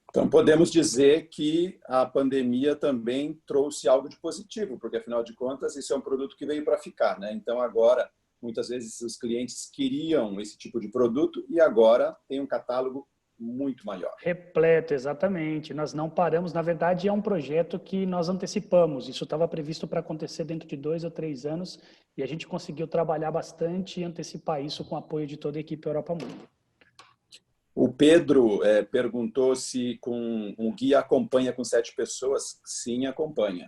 Então, podemos dizer que a pandemia também trouxe algo de positivo, porque, afinal de contas, isso é um produto que veio para ficar, né? Então, agora, muitas vezes, os clientes queriam esse tipo de produto e agora tem um catálogo muito maior. Repleto, exatamente. Nós não paramos. Na verdade, é um projeto que nós antecipamos. Isso estava previsto para acontecer dentro de 2 ou 3 anos e a gente conseguiu trabalhar bastante e antecipar isso com o apoio de toda a equipe Europa Mundo. O Pedro perguntou se com um guia acompanha com 7 pessoas. Sim, acompanha.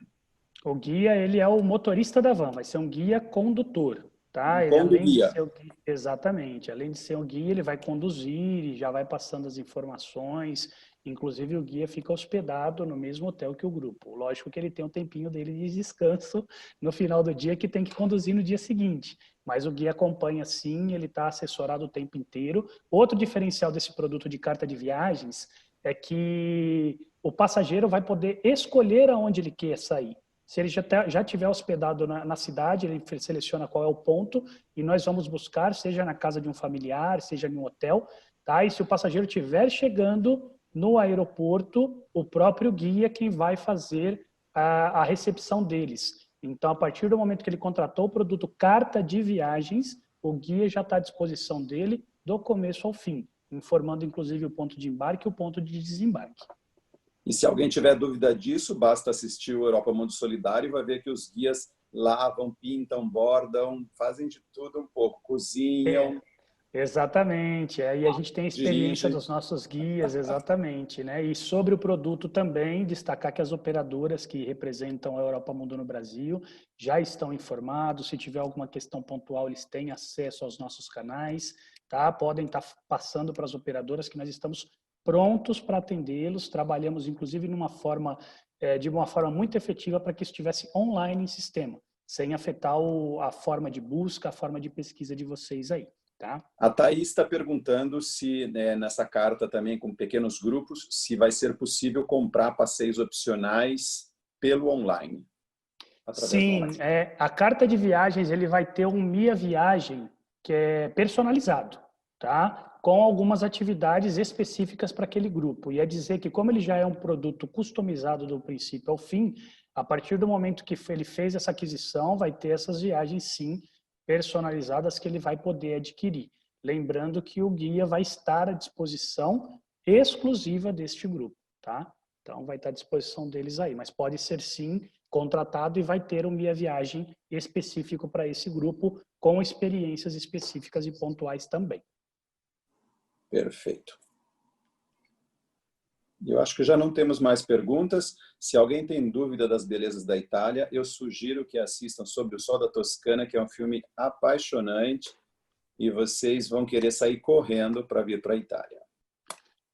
O guia, ele é o motorista da van, vai ser um guia condutor, tá? Ele, além de ser o guia, exatamente, além de ser um guia, ele vai conduzir e já vai passando as informações. Inclusive, o guia fica hospedado no mesmo hotel que o grupo. Lógico que ele tem um tempinho dele de descanso no final do dia, que tem que conduzir no dia seguinte. Mas o guia acompanha sim, ele está assessorado o tempo inteiro. Outro diferencial desse produto de carta de viagens é que o passageiro vai poder escolher aonde ele quer sair. Se ele já estiver hospedado na cidade, ele seleciona qual é o ponto e nós vamos buscar, seja na casa de um familiar, seja em um hotel, tá? E se o passageiro estiver chegando no aeroporto, o próprio guia é quem vai fazer a recepção deles. Então, a partir do momento que ele contratou o produto carta de viagens, o guia já está à disposição dele do começo ao fim, informando inclusive o ponto de embarque e o ponto de desembarque. E se alguém tiver dúvida disso, basta assistir o Europa Mundo Solidário e vai ver que os guias lavam, pintam, bordam, fazem de tudo um pouco, cozinham. Exatamente, aí a gente tem a experiência dirigem. dos nossos guias, exatamente, né? E sobre o produto também, destacar que as operadoras que representam a Europa Mundo no Brasil já estão informados, se tiver alguma questão pontual, eles têm acesso aos nossos canais, tá? Podem estar passando para as operadoras que nós estamos prontos para atendê-los, trabalhamos inclusive de uma forma muito efetiva para que isso estivesse online em sistema, sem afetar a forma de busca, a forma de pesquisa de vocês aí, tá? A Thaís está perguntando se nessa carta também com pequenos grupos, se vai ser possível comprar passeios opcionais pelo online. Sim, a carta de viagens ele vai ter um Mia Viagem que é personalizado, tá? Com algumas atividades específicas para aquele grupo. E é dizer que, como ele já é um produto customizado do princípio ao fim, a partir do momento que ele fez essa aquisição, vai ter essas viagens, sim, personalizadas que ele vai poder adquirir. Lembrando que o guia vai estar à disposição exclusiva deste grupo, tá? Então, vai estar à disposição deles aí. Mas pode ser, sim, contratado e vai ter um Guia Viagem específico para esse grupo, com experiências específicas e pontuais também. Perfeito. Eu acho que já não temos mais perguntas. Se alguém tem dúvida das belezas da Itália, eu sugiro que assistam Sobre o Sol da Toscana, que é um filme apaixonante e vocês vão querer sair correndo para vir para a Itália.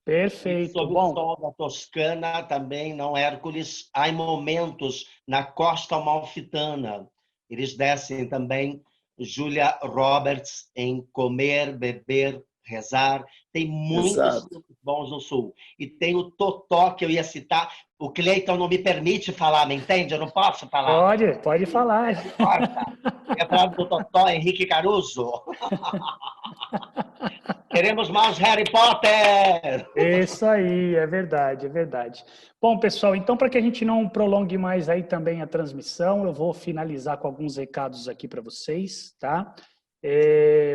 Perfeito. Sobre o Sol da Toscana também, não, Hércules, há momentos na Costa Amalfitana. Eles descem também, Julia Roberts, em Comer, Beber, Rezar. Tem muitos filmes bons no Sul. E tem o Totó, que eu ia citar. O Cleiton não me permite falar, me entende? Eu não posso falar. Pode falar. Quer falar do Totó, Henrique Caruso? Queremos mais Harry Potter! Isso aí, é verdade, é verdade. Bom, pessoal, então para que a gente não prolongue mais aí também a transmissão, eu vou finalizar com alguns recados aqui para vocês, tá?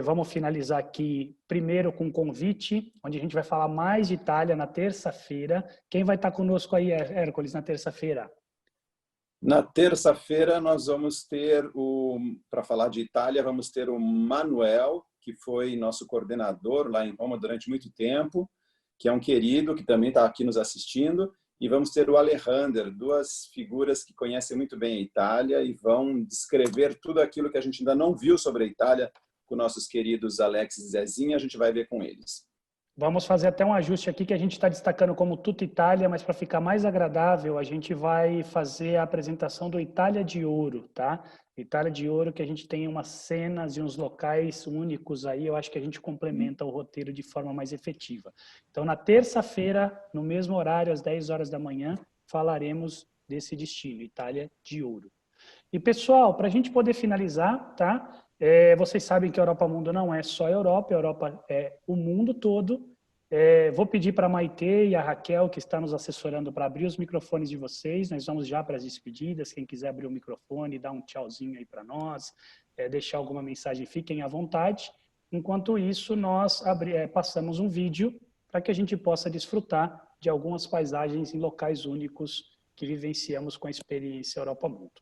Vamos finalizar aqui primeiro com um convite, onde a gente vai falar mais de Itália na terça-feira. Quem vai estar conosco aí, Hércules, na terça-feira? Na terça-feira nós vamos ter, para falar de Itália, vamos ter o Manuel, que foi nosso coordenador lá em Roma durante muito tempo, que é um querido, que também está aqui nos assistindo, e vamos ter o Alejandro, duas figuras que conhecem muito bem a Itália e vão descrever tudo aquilo que a gente ainda não viu sobre a Itália com nossos queridos Alex e Zezinha, a gente vai ver com eles. Vamos fazer até um ajuste aqui que a gente está destacando como Tutta Itália, mas para ficar mais agradável, a gente vai fazer a apresentação do Itália de Ouro, tá? Itália de Ouro, que a gente tem umas cenas e uns locais únicos aí, eu acho que a gente complementa o roteiro de forma mais efetiva. Então, na terça-feira, no mesmo horário, às 10 horas da manhã, falaremos desse destino, Itália de Ouro. E, pessoal, para a gente poder finalizar, tá? Vocês sabem que a Europa Mundo não é só a Europa é o mundo todo. Vou pedir para a Maitê e a Raquel, que está nos assessorando, para abrir os microfones de vocês. Nós vamos já para as despedidas. Quem quiser abrir o microfone, dar um tchauzinho aí para nós, deixar alguma mensagem, fiquem à vontade. Enquanto isso, nós passamos um vídeo para que a gente possa desfrutar de algumas paisagens em locais únicos que vivenciamos com a experiência Europa Mundo.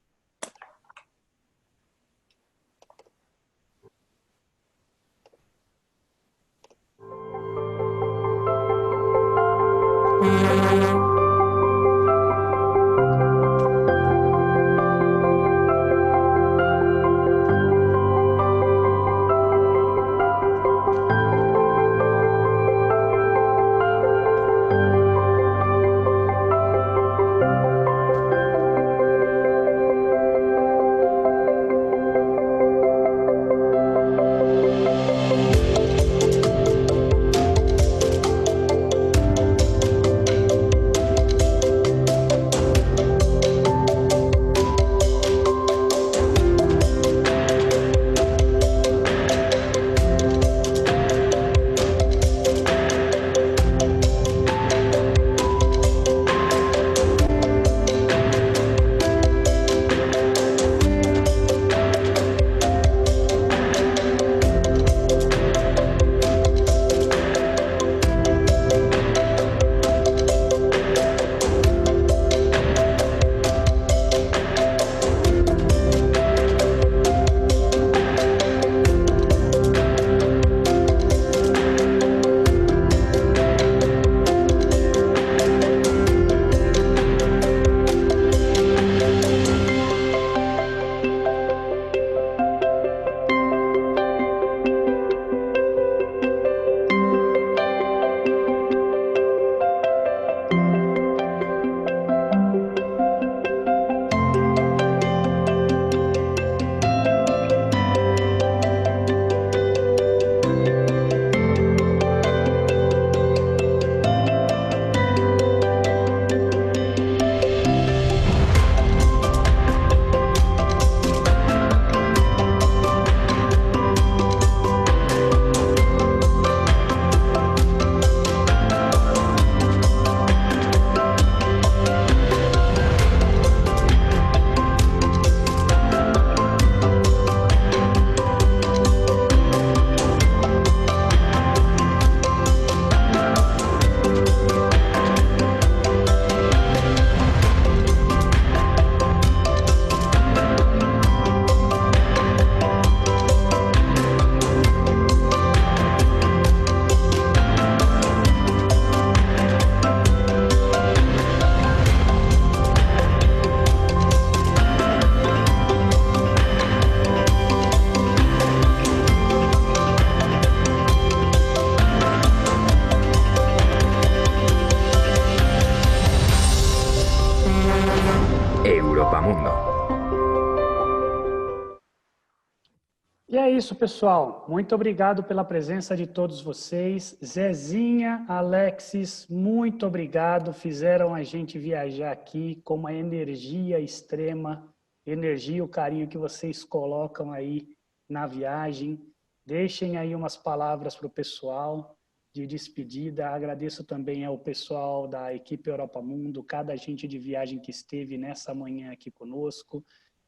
E é isso, pessoal. Muito obrigado pela presença de todos vocês. Zezinha, Alexis, muito obrigado. Fizeram a gente viajar aqui com uma energia extrema, energia e o carinho que vocês colocam aí na viagem. Deixem aí umas palavras para o pessoal de despedida. Agradeço também ao pessoal da equipe Europa Mundo, cada agente de viagem que esteve nessa manhã aqui conosco.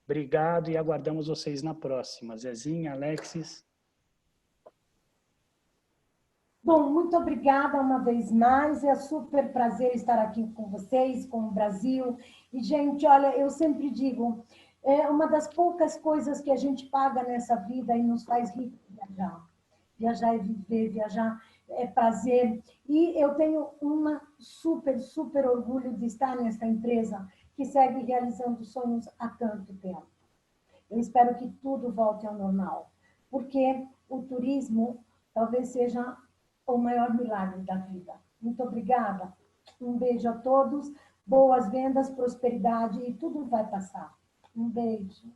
Obrigado e aguardamos vocês na próxima. Zezinha, Alexis. Bom, muito obrigada uma vez mais. É super prazer estar aqui com vocês, com o Brasil. E, gente, olha, eu sempre digo, é uma das poucas coisas que a gente paga nessa vida e nos faz rico viajar. Viajar é viver, viajar é prazer. E eu tenho uma super orgulho de estar nessa empresa que segue realizando sonhos há tanto tempo. Eu espero que tudo volte ao normal, porque o turismo talvez seja o maior milagre da vida. Muito obrigada. Um beijo a todos, boas vendas, prosperidade e tudo vai passar. Um beijo.